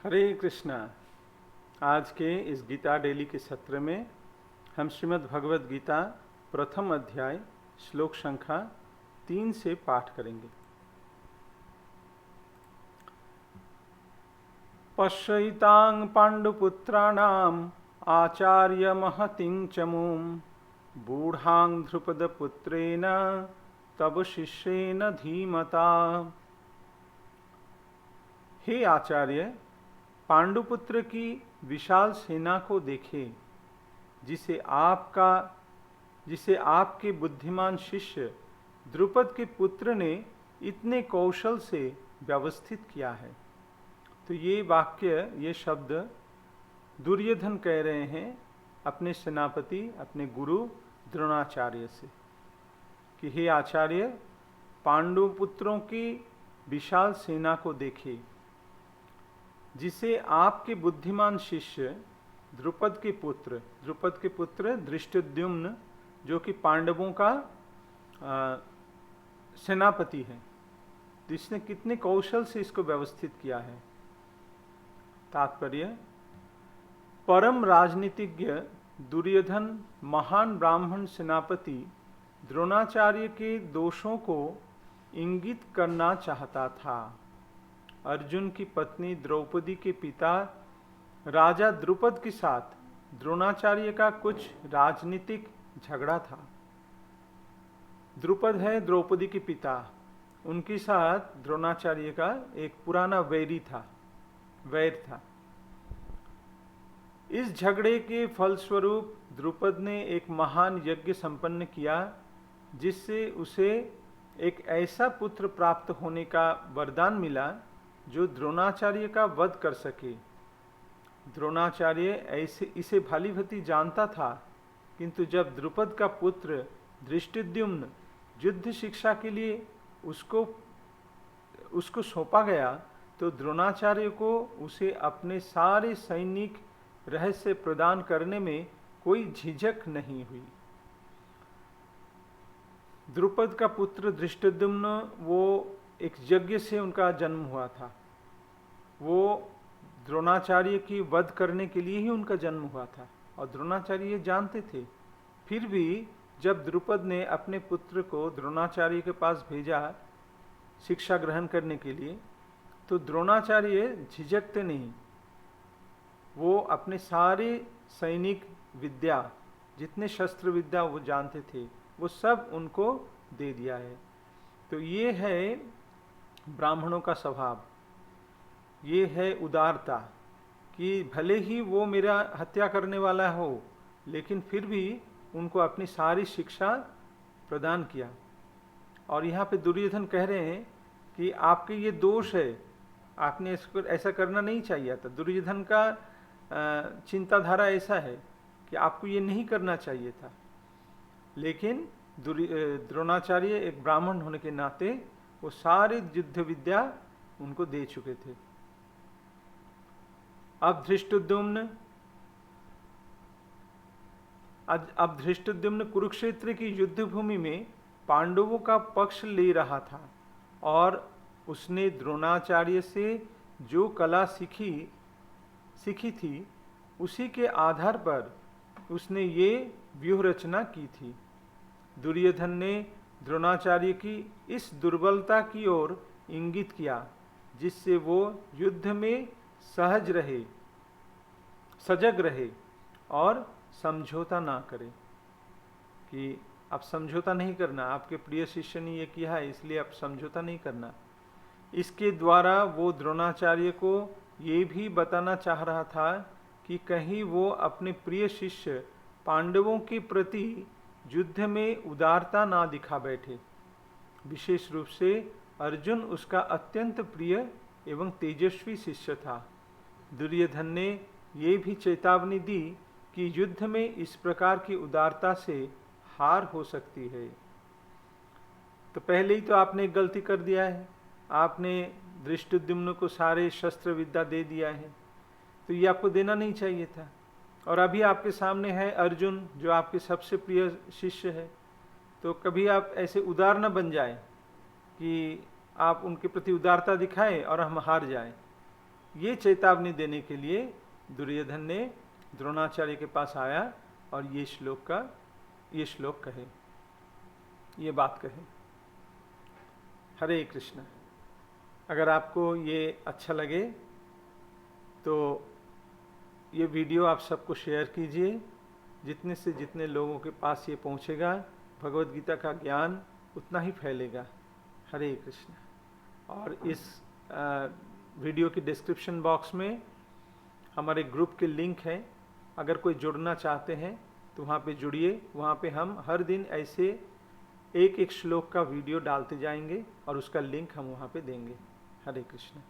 हरे कृष्णा। आज के इस गीता डेली के सत्र में हम श्रीमद् भगवद गीता प्रथम अध्याय श्लोक संख्या 3 से पाठ करेंगे। पश्यैतां पाण्डुपुत्राणाम् आचार्य महतिं चमूं बूढ़ां ध्रुपदपुत्रेण तब शिष्येन धीमता। हे आचार्य, पांडुपुत्र की विशाल सेना को देखे जिसे आपके बुद्धिमान शिष्य द्रुपद के पुत्र ने इतने कौशल से व्यवस्थित किया है। तो ये वाक्य, ये शब्द दुर्योधन कह रहे हैं अपने सेनापति, अपने गुरु द्रोणाचार्य से कि हे आचार्य, पांडुपुत्रों की विशाल सेना को देखे जिसे आपके बुद्धिमान शिष्य द्रुपद के पुत्र धृष्टद्युम्न, जो कि पांडवों का सेनापति है, जिसने कितने कौशल से इसको व्यवस्थित किया है। तात्पर्य, परम राजनीतिज्ञ दुर्योधन महान ब्राह्मण सेनापति द्रोणाचार्य के दोषों को इंगित करना चाहता था। अर्जुन की पत्नी द्रौपदी के पिता राजा द्रुपद के साथ द्रोणाचार्य का कुछ राजनीतिक झगड़ा था। द्रुपद है द्रौपदी के पिता, उनके साथ द्रोणाचार्य का एक पुराना वैर था। इस झगड़े के फलस्वरूप द्रुपद ने एक महान यज्ञ संपन्न किया, जिससे उसे एक ऐसा पुत्र प्राप्त होने का वरदान मिला जो द्रोणाचार्य का वध कर सके। द्रोणाचार्य इसे भली भांति जानता था, किंतु जब द्रुपद का पुत्र धृष्टद्युम्न युद्ध शिक्षा के लिए उसको सौंपा गया, तो द्रोणाचार्य को उसे अपने सारे सैनिक रहस्य प्रदान करने में कोई झिझक नहीं हुई। द्रुपद का पुत्र धृष्टद्युम्न, वो एक यज्ञ से उनका जन्म हुआ था। वो द्रोणाचार्य की वध करने के लिए ही उनका जन्म हुआ था और द्रोणाचार्य ये जानते थे। फिर भी जब द्रुपद ने अपने पुत्र को द्रोणाचार्य के पास भेजा शिक्षा ग्रहण करने के लिए, तो द्रोणाचार्य झिझकते नहीं। वो अपने सारे सैनिक विद्या, जितने शस्त्र विद्या वो जानते थे, वो सब उनको दे दिया है। तो ये है ब्राह्मणों का स्वभाव, ये है उदारता, कि भले ही वो मेरा हत्या करने वाला हो, लेकिन फिर भी उनको अपनी सारी शिक्षा प्रदान किया। और यहाँ पे दुर्योधन कह रहे हैं कि आपके ये दोष है, आपने इसको ऐसा करना नहीं चाहिए था। दुर्योधन का चिंताधारा ऐसा है कि आपको ये नहीं करना चाहिए था, लेकिन द्रोणाचार्य एक ब्राह्मण होने के नाते वो सारे युद्ध विद्या उनको दे चुके थे। अब धृष्टद्युम्न कुरुक्षेत्र की युद्ध भूमि में पांडवों का पक्ष ले रहा था, और उसने द्रोणाचार्य से जो कला सीखी थी, उसी के आधार पर उसने ये व्यूह रचना की थी। दुर्योधन ने द्रोणाचार्य की इस दुर्बलता की ओर इंगित किया, जिससे वो युद्ध में सजग रहे और समझौता ना करे, कि अब समझौता नहीं करना, आपके प्रिय शिष्य ने ये किया है इसलिए अब समझौता नहीं करना। इसके द्वारा वो द्रोणाचार्य को ये भी बताना चाह रहा था कि कहीं वो अपने प्रिय शिष्य पांडवों के प्रति युद्ध में उदारता ना दिखा बैठे। विशेष रूप से अर्जुन उसका अत्यंत प्रिय एवं तेजस्वी शिष्य था। दुर्योधन ने ये भी चेतावनी दी कि युद्ध में इस प्रकार की उदारता से हार हो सकती है। तो पहले ही तो आपने एक गलती कर दिया है, आपने धृष्टद्युम्न को सारे शस्त्र विद्या दे दिया है, तो ये आपको देना नहीं चाहिए था। और अभी आपके सामने है अर्जुन, जो आपके सबसे प्रिय शिष्य है। तो कभी आप ऐसे उदार न बन जाए कि आप उनके प्रति उदारता दिखाएं और हम हार जाएं। ये चेतावनी देने के लिए दुर्योधन ने द्रोणाचार्य के पास आया और ये श्लोक कहे, ये बात कहे। हरे कृष्ण। अगर आपको ये अच्छा लगे तो ये वीडियो आप सबको शेयर कीजिए, जितने से जितने लोगों के पास ये पहुंचेगा भगवत गीता का ज्ञान उतना ही फैलेगा। हरे कृष्ण। और इस वीडियो की डिस्क्रिप्शन बॉक्स में हमारे ग्रुप के लिंक हैं, अगर कोई जुड़ना चाहते हैं तो वहाँ पे जुड़िए। वहाँ पे हम हर दिन ऐसे एक एक श्लोक का वीडियो डालते जाएंगे और उसका लिंक हम वहाँ पे देंगे। हरे कृष्ण।